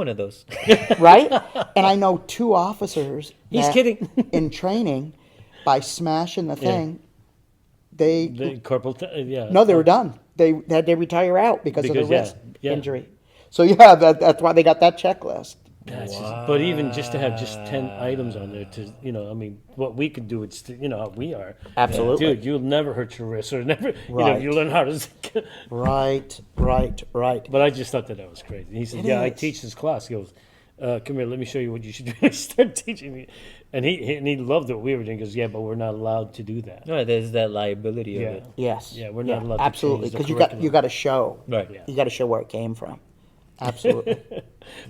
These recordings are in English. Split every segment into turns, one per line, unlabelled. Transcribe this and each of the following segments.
one of those.
right? And I know 2 officers.
He's
that
kidding.
in training, by smashing the thing,
The corporal,
no, they were done. They had to retire out because of the
Because, yeah,
wrist
yeah.
injury. So yeah, that's why they got that checklist.
That's but even just to have just 10 items on there to, I mean, what we could do, it's, how we are.
Absolutely.
Dude, you'll never hurt your wrist or never,
Right.
you learn how to.
Right.
But I just thought that was crazy. He said, I
is.
teach this class. He goes, come here, let me show you what you should do. He started teaching me. And he loved what we were doing. He goes, yeah, but we're not allowed to do that.
No, there's that liability of
Yeah.
it.
Yes.
Yeah, we're not allowed to
absolutely,
change the
because you got to show.
Right.
Yeah.
You got to show where it came from. Absolutely.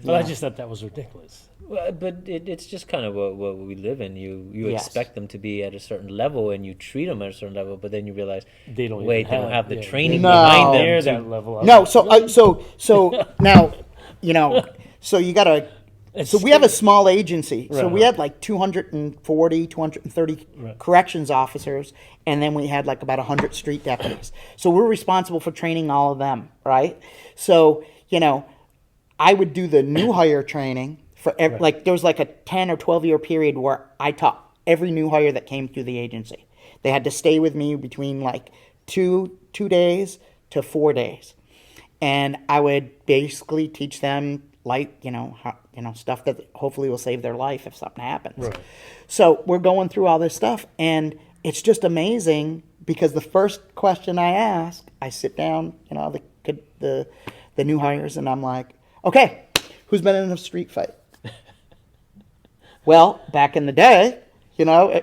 But I just thought that was ridiculous.
Well, but it's just kind of what we live in. You
Yes.
expect them to be at a certain level, and you treat them at a certain level, but then you realize
They don't
wait,
even
they don't have the
yeah.
training
No.
behind them.
Near
to-
that level. I was
No,
like,
so now, so you got to. So we have a small agency. So
Right,
we
right.
had like 240, 230
Right.
corrections officers, and then we had like about 100 street deputies. So we're responsible for training all of them, right? So, I would do the new hire training for like there was like a 10 or 12 year period where I taught every new hire that came through the agency. They had to stay with me between like two days to 4 days. And I would basically teach them stuff that hopefully will save their life if something happens.
Right.
So we're going through all this stuff, and it's just amazing because the first question I ask, I sit down, the new hires, and I'm like, okay, who's been in a street fight? Well, back in the day, yeah,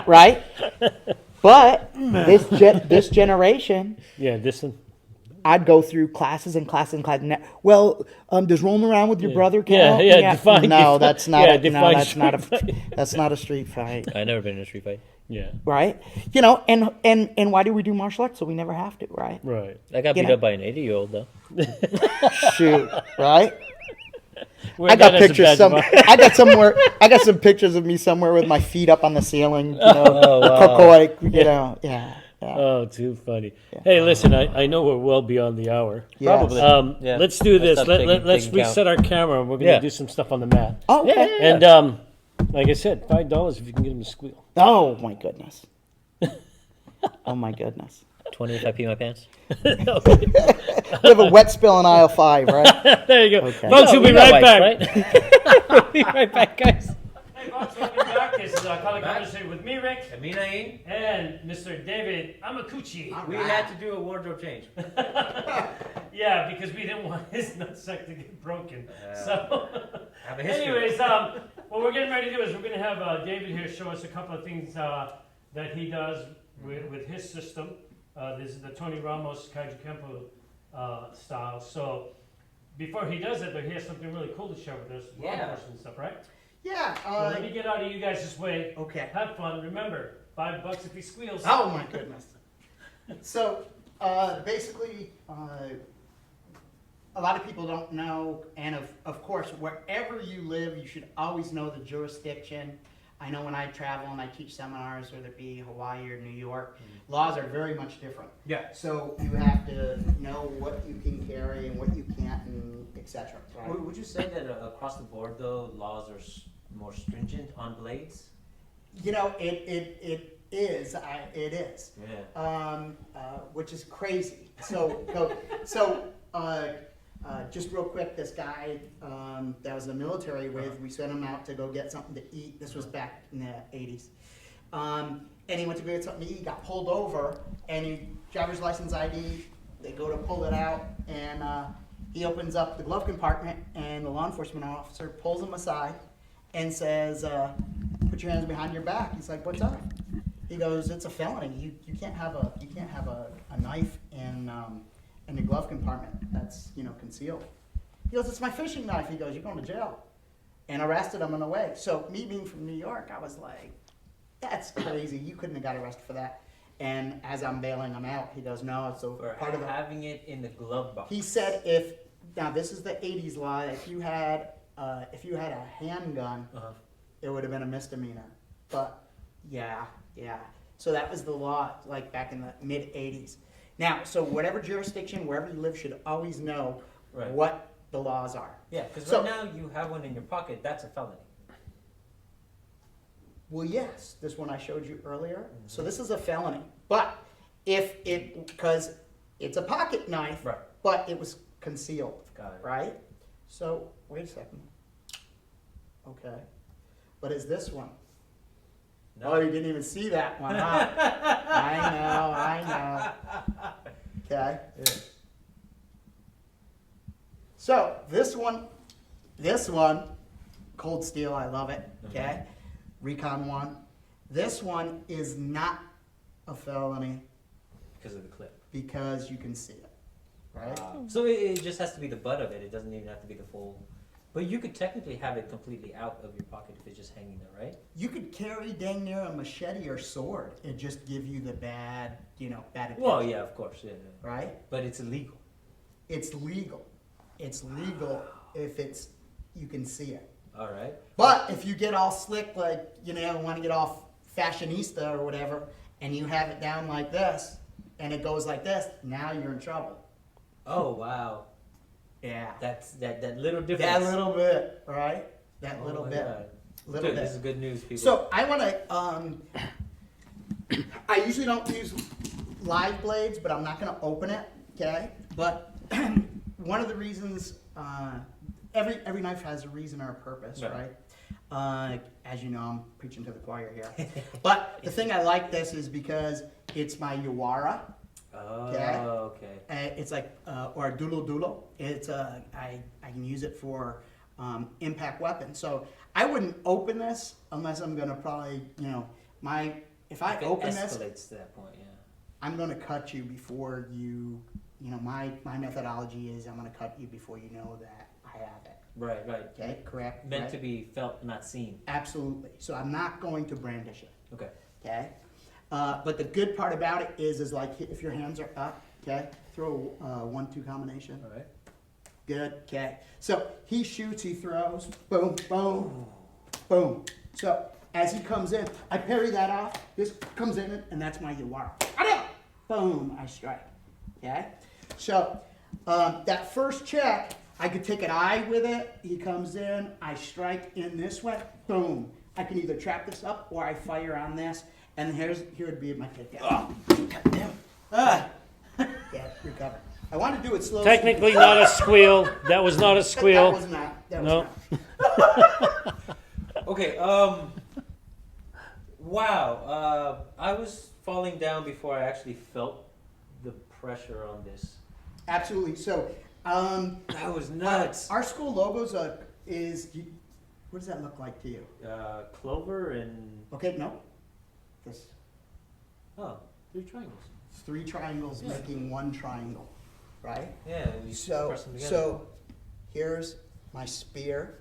right. But this generation,
yeah, this one.
I'd go through classes and classes and classes. Well, does rolling around with your brother count?
define-
No,
define-
that's not.
yeah,
No,
define
that's not
street
a.
fight.
That's not a street fight,
I've never been in a street fight.
Yeah,
right? And why do we do martial arts? So we never have to, right?
right.
I got beat up by an 80-year-old though.
Shoot, right?
Wear
I got
that as a
pictures.
badge of honor.
I got some pictures of me somewhere with my feet up on the ceiling.
Oh, wow.
Crocoy, yeah.
Oh, too funny. Hey, listen, I know we're well beyond the hour.
Yes.
Probably. Yeah.
Let's do this.
stop
Let's
taking count.
reset our camera, and we're going to
Yeah.
do some stuff on the mat.
Oh, okay.
And like I said, $5 if you can get them to squeal.
Oh my goodness. Oh my goodness.
20 if I pee my pants.
We have a wet spill in aisle 5, right?
There you go.
Okay.
Folks, we'll be
You know
right back.
wipes, right? We'll be right back, guys.
Hey, folks, welcome back. This is Conversation with me, Rick,
Aminain,
and Mr. David Amakuchi.
we had to do a wardrobe change.
Yeah, because we didn't want his nutsack to get broken. So,
Have a history.
anyways, what we're getting ready to do is we're going to have David here show us a couple of things that he does with his system. This is the Tony Ramos Kaiju Kempo style. So, before he does it, though, he has something really cool to share with us. Law
Yeah.
enforcement stuff, right?
Yeah.
So let me get out of you guys' way.
Okay.
Have fun. Remember, $5 if he squeals.
Oh my goodness. So basically, a lot of people don't know, and of course, wherever you live, you should always know the jurisdiction. I know when I travel and I teach seminars, whether it be Hawaii or New York, laws are very much different.
Yeah.
So you have to know what you can carry and what you can't, and etc. Right?
Would you say that across the board, though, laws are more stringent on blades?
It is. It is.
Yeah.
Which is crazy. Just real quick, this guy that was in the military with, we sent him out to go get something to eat. This was back in the 80s. And he went to go get something to eat, got pulled over, and he, driver's license ID, they go to pull it out, and he opens up the glove compartment, and the law enforcement officer pulls him aside and says, put your hands behind your back. He's like, what's up? He goes, it's a felony. You can't have a knife in the glove compartment that's concealed. He goes, it's my fishing knife. He goes, you're going to jail. And arrested him on the way. So me being from New York, I was like, that's crazy. You couldn't have got arrested for that. And as I'm bailing him out, he goes, no, it's
For
part of the.
having it in the glove box.
He said now this is the 80s law. If you had a handgun, it would have been a misdemeanor. But yeah. So that was the law, like back in the mid 80s. Now, so whatever jurisdiction, wherever you live, should always know
Right.
what the laws are.
Yeah, because
So-
right now you have one in your pocket, that's a felony.
Well, yes, this one I showed you earlier. So this is a felony. But if it, because it's a pocket knife,
Right.
but it was concealed,
Got it.
right? So, wait a second. Okay. But is this one? Oh, you didn't even see that one, huh? I know. Okay.
Yeah.
So this one, cold steel, I love it. Okay. Recon 1. This one is not a felony
Because of the clip.
because you can see it, right?
So it just has to be the butt of it. It doesn't even have to be the full. But you could technically have it completely out of your pocket if it's just hanging there, right?
You could carry dang near a machete or sword and just give you the bad, bad attention,
Well, yeah, of course, yeah.
right?
But it's illegal.
It's legal. It's legal if you can see it.
All right.
But if you get all slick, like, want to get all fashionista or whatever, and you have it down like this, and it goes like this, now you're in trouble.
Oh wow.
Yeah.
That's that little difference.
That little bit, right? That
Oh
little
my
bit.
God.
Little
Good,
bit.
this is good news, people.
So I want to, I usually don't use live blades, but I'm not going to open it, okay? But one of the reasons, every knife has a reason or a purpose,
Right.
right? As you know, I'm preaching to the choir here. But the thing I like this is because it's my Yawara.
Oh,
Okay.
okay.
It's like, or a dulo. It's I can use it for impact weapon. So I wouldn't open this unless I'm gonna probably, if I
If it
open
escalates
this,
to that point, yeah.
I'm gonna cut you before my methodology is I'm gonna cut you before you know that I have it.
Right, right.
Okay, correct?
Meant
right?
to be felt, not seen.
Absolutely. So I'm not going to brandish it.
Okay.
Okay? But the good part about it is like if your hands are up, okay, throw a 1-2 combination.
All right.
Good, okay. So he shoots, he throws, boom, boom, boom. So as he comes in, I parry that off, this comes in, and that's my Yawara. Boom, I strike, okay? So that first check, I could take an eye with it, he comes in, I strike in this way, boom. I can either trap this up or I fire on this, and here would be my takedown. Yeah, recover. I want to do it slowly.
Technically not a squeal. That was not a
That
squeal.
was not. That was
No.
not.
Okay, wow, I was falling down before I actually felt the pressure on this.
Absolutely. So,
That was nuts.
our school logos what does that look like to you?
Clover and,
Okay, no. This.
oh, 3 triangles.
It's 3 triangles
Yeah.
making 1 triangle, right?
Yeah, you
So,
press them together.
so here's my spear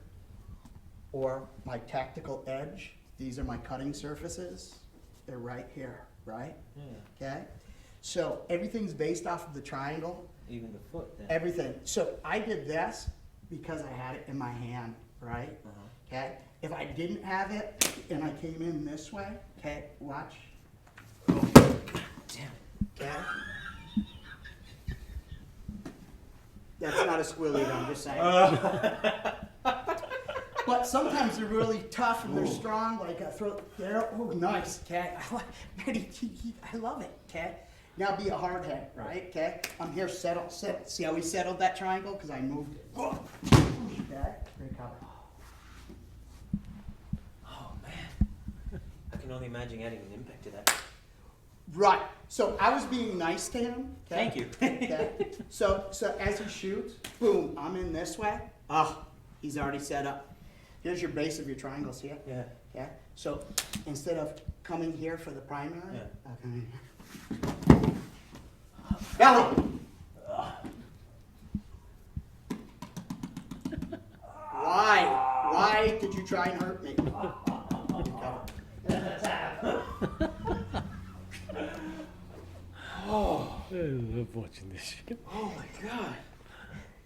or my tactical edge. These are my cutting surfaces. They're right here, right?
Yeah,
Okay? So everything's based off of the triangle,
even the foot then.
everything. So I did this because I had it in my hand, right?
Uh-huh.
Okay? If I didn't have it and I came in this way, okay, watch.
Damn.
Okay? That's not a squilly, I'm just saying. But sometimes they're really tough and they're strong, like a throat there. Oh, nice, okay? I love it, okay? Now be a hard head, right? Okay? I'm here, settle. See how we settled that triangle? Because I moved it. Okay? Recover.
Oh man, I can only imagine adding an impact to that.
Right. So I was being nice to him. Okay?
Thank you.
Okay. So as he shoots, boom, I'm in this way. Oh, he's already set up. Here's your base of your triangles here.
Yeah.
Okay. So instead of coming here for the primary,
Yeah.
I'll come in here. Belly. Why did you try and hurt me?
Oh,
I love watching this shit.
oh my god.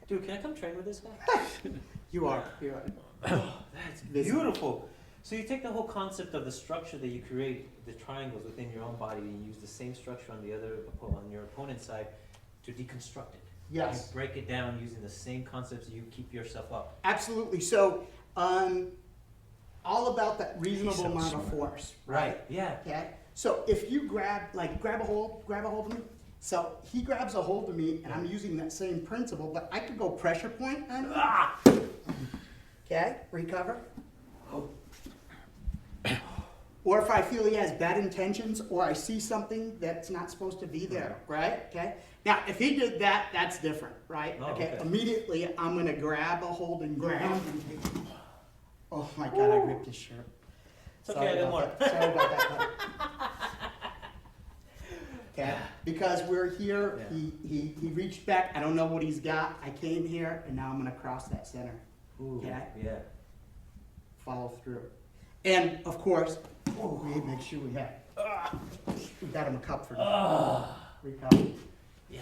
Dude, can I come train with this guy?
You are.
Oh, that's beautiful. So you take the whole concept of the structure that you create, the triangles within your own body, and use the same structure on the other on your opponent's side to deconstruct it.
Yes.
You break it down using the same concepts you keep yourself up.
Absolutely. So, all about that reasonable
He's so
amount of
smart.
force, right?
Yeah.
Okay. So if you grab a hold of me. So he grabs a hold of me, and I'm using that same principle, but I could go pressure point on him. Okay. Recover. Or if I feel he has bad intentions, or I see something that's not supposed to be there, right? Okay. Now, if he did that, that's different, right?
Oh,
okay.
okay.
Immediately, I'm gonna grab a hold and grab. Oh my God! I ripped his shirt.
It's okay, I didn't
Sorry about that. Buddy. Okay, because we're here,
Yeah.
he reached back. I don't know what he's got. I came here, and now I'm gonna cross that center.
Ooh,
Okay.
yeah.
Follow through, and of course, we make sure we have. We got him a cup for recovery.
Yeah.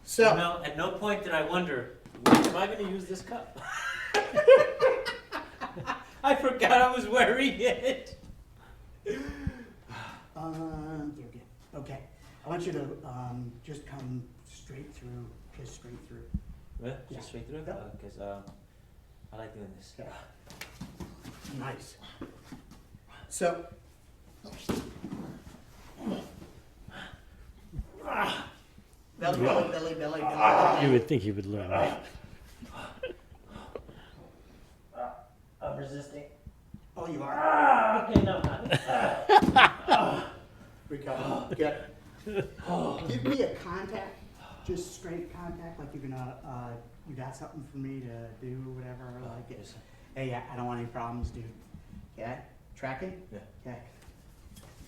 So.
You know, at no point did I wonder, when am I going to use this cup? I forgot I was wearing it.
You're good. Okay. I want you to just come straight through. Just straight through.
Yeah,
Yeah.
just straight through?
Yep.
Because I like doing this.
Okay. Nice. So. Belly.
You would think he would learn, right?
I'm resisting.
Oh, you are?
Okay, no, not.
Recover. Good. Give me a contact, just straight contact, like you're gonna, you got something for me to do, whatever, like it. Hey, yeah, I don't want any problems, dude. Okay? Tracking?
Yeah.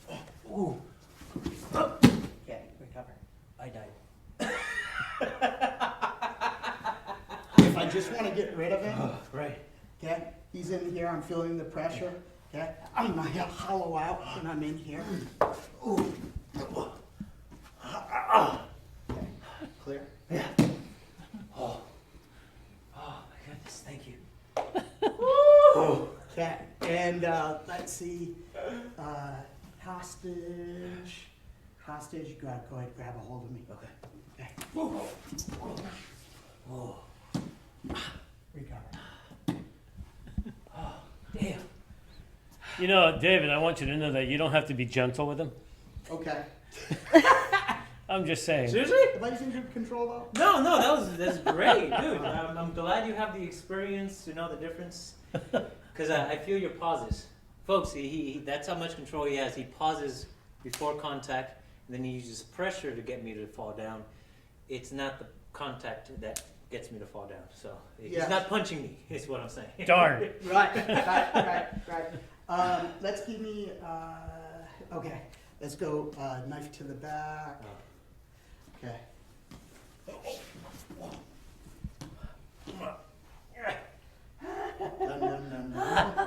Okay. Ooh. Okay, recover.
I died.
If I just wanna get rid of him,
Right.
okay, he's in here, I'm feeling the pressure, okay? I'm gonna hollow out when I'm in here. Ooh. Okay, clear?
Yeah. Oh. Oh my goodness, thank you.
Okay, and let's see, hostage, go ahead, grab a hold of me.
Okay.
Okay,
Oh.
recover.
Oh, damn.
You know, David, I want you to know that you don't have to be gentle with him.
Okay,
I'm just saying.
Seriously?
am I in good control though?
No, that's great, dude. I'm glad you have the experience to know the difference. Because I feel your pauses. Folks, he that's how much control he has. He pauses before contact, and then he uses pressure to get me to fall down. It's not the contact that gets me to fall down. So
Yeah.
he's not punching me, is what I'm saying.
Darn.
Right. Let's give me, okay, let's go, knife to the back. Okay. Done.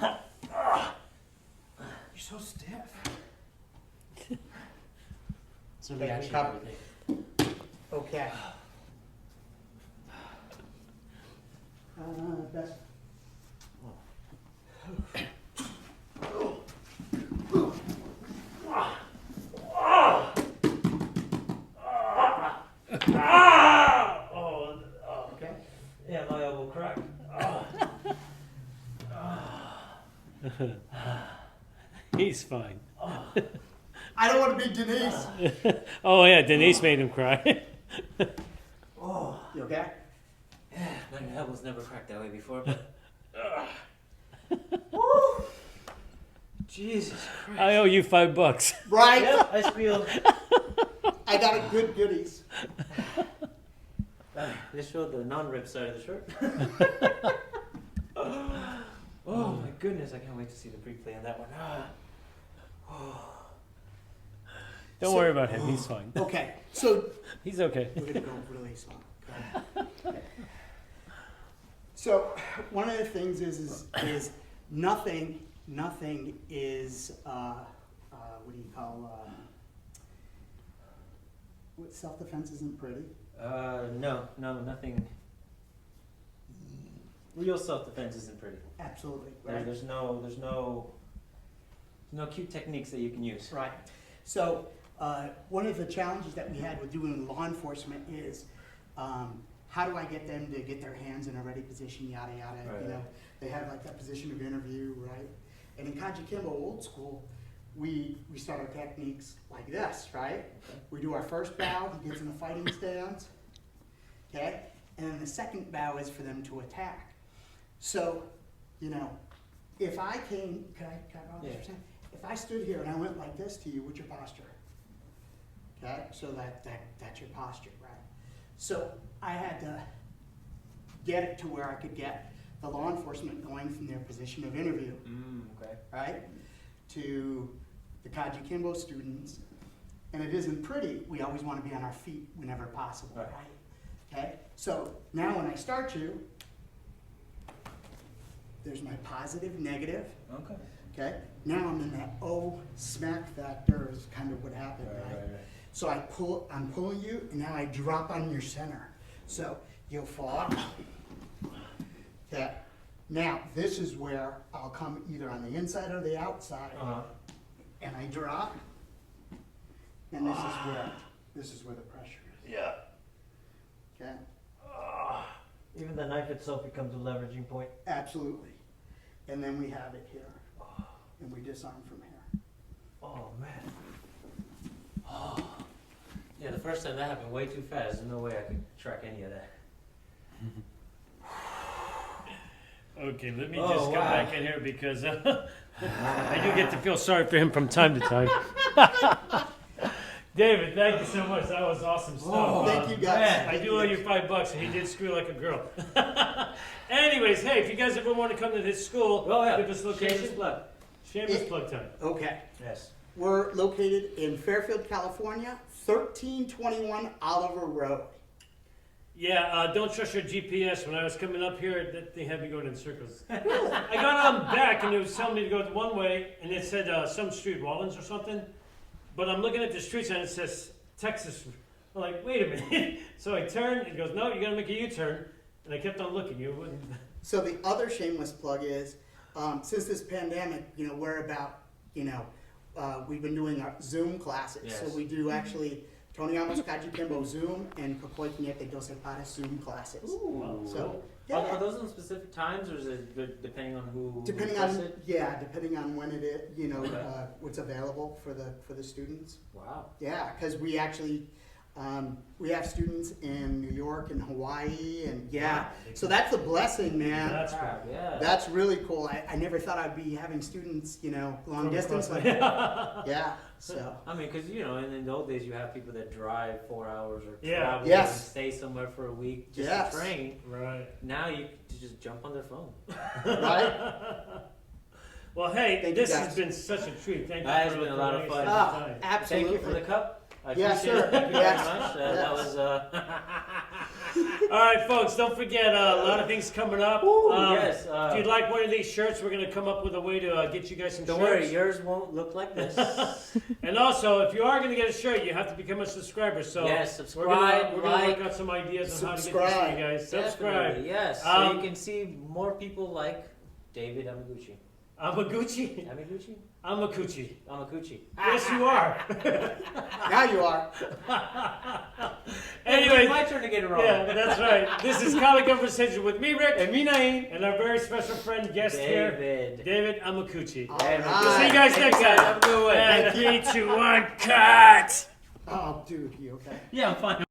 You're so stiff.
It's a
Okay,
reaction.
recover. Okay. Best. Okay.
Yeah, my elbow cracked.
He's fine.
I don't want to be Denise.
Oh yeah, Denise made him cry.
Oh.
You okay?
My elbow's never cracked that way before, but. Jesus Christ.
I owe you $5.
Right?
Yep, I squealed.
I got a good goodies.
Just showed the non-rib side of the shirt. Oh my goodness, I can't wait to see the pre-play on that one.
Don't worry about him. He's fine.
Okay, so
He's okay.
we're gonna go really slow. Okay. So one of the things is nothing is what do you call what self-defense isn't pretty.
No, nothing. Real self-defense isn't pretty.
Absolutely.
There's no cute techniques that you can use.
Right. So One of the challenges that we had with doing law enforcement is, how do I get them to get their hands in a ready position, yada, yada, you know? They have like that position of interview, right? And in Kajukenbo old school, we start our techniques like this, right? We do our first bow, he gets in a fighting stance, okay? And then the second bow is for them to attack. So, you know, if I came, can I borrow this for a second? If I stood here and I went like this to you, what's your posture? Okay, so that's your posture, right? So I had to get it to where I could get the law enforcement going from their position of interview, right, to the Kajukenbo students. And it isn't pretty. We always want to be on our feet whenever possible, right? Okay, so now when I start you, there's my positive, negative. Okay, now I'm in that smack factor is kind of what happened, right? So I'm pulling you, and now I drop on your center. So you'll fall. Okay. Now this is where I'll come either on the inside or the outside, and I drop, and this is where the pressure is.
Yeah.
Okay.
Even the knife itself becomes a leveraging point.
Absolutely. And then we have it here, and we disarm from here.
Oh man.
Yeah, the first time that happened way too fast. There's no way I could track any of that.
Okay, let me
Oh,
just come
wow.
back in here because I do get to feel sorry for him from time to time. David, thank you so much. That was awesome stuff.
Thank you guys.
I do owe you $5, and he did screw like a girl. Anyways, hey, if you guys ever want to come to this school, give us location.
Shameless plug.
Shameless plug time.
Okay.
Yes.
We're located in Fairfield, California, 1321 Oliver Road.
Yeah, don't trust your GPS. When I was coming up here, they had me going in circles. I got on back, and it was telling me to go one way, and it said some street, Rollins or something. But I'm looking at the street sign, and it says Texas. I'm like, wait a minute. So I turned, and it goes, no, you got to make a U-turn. And I kept on looking. You wouldn't.
So the other shameless plug is, since this pandemic, you know, we're about, you know, we've been doing our Zoom classes.
Yes.
So we do actually Tony Amos Kajukenbo Zoom and Kokoi Kinyete Dosepara Zoom classes.
Ooh.
So,
Are those on specific times, or is it depending on who
depending
requests
on
it?
depending on when it is, you know,
Okay.
what's available for the students.
Wow.
Yeah, because we actually we have students in New York and Hawaii, and so that's a blessing, man.
That's cool.
Yeah.
That's really cool. I never thought I'd be having students, you know, long
From
distance
across
like that. Yeah, so.
I mean, because in the old days, you have people that drive 4 hours or
Yeah.
travel
Yes.
and stay somewhere for a week just
Yes.
to train.
Right.
Now you can just jump on their phone.
Right?
Well, hey,
Thank you,
this has
guys.
been such a treat. Thank you.
That has
for
been a lot of
wasting
fun.
your time.
Absolutely.
Thank you for the cup. I
Yes,
appreciate
sir.
it. Thank you
Yes.
very much.
Yes.
That was.
All right, folks, don't forget a lot of things coming up.
Yes.
If you'd like one of these shirts, we're going to come up with a way to get you guys some
Don't
shirts.
worry, yours won't look like this.
And also, if you are going to get a shirt, you have to become a subscriber. So
Yes,
we're
subscribe,
going to
like.
work out some ideas on how to get this to
Subscribe.
you guys. Subscribe.
Definitely, yes. So you can see more people like David Amaguchi.
Amaguchi.
Amaguchi?
Amakuchi.
Amakuchi.
Yes, you are.
Now you are.
Anyway,
It's my turn to get it wrong.
yeah, that's right. This is College Conversation with me, Rick,
And me, Naeem.
and our very special friend, guest here,
David.
David Amakuchi.
All
Hey,
right.
See you guys
Thank
next
you, guys.
time.
Have a good one.
And 3, 2, 1, cut!
Oh, dude, you okay?
Yeah, I'm fine.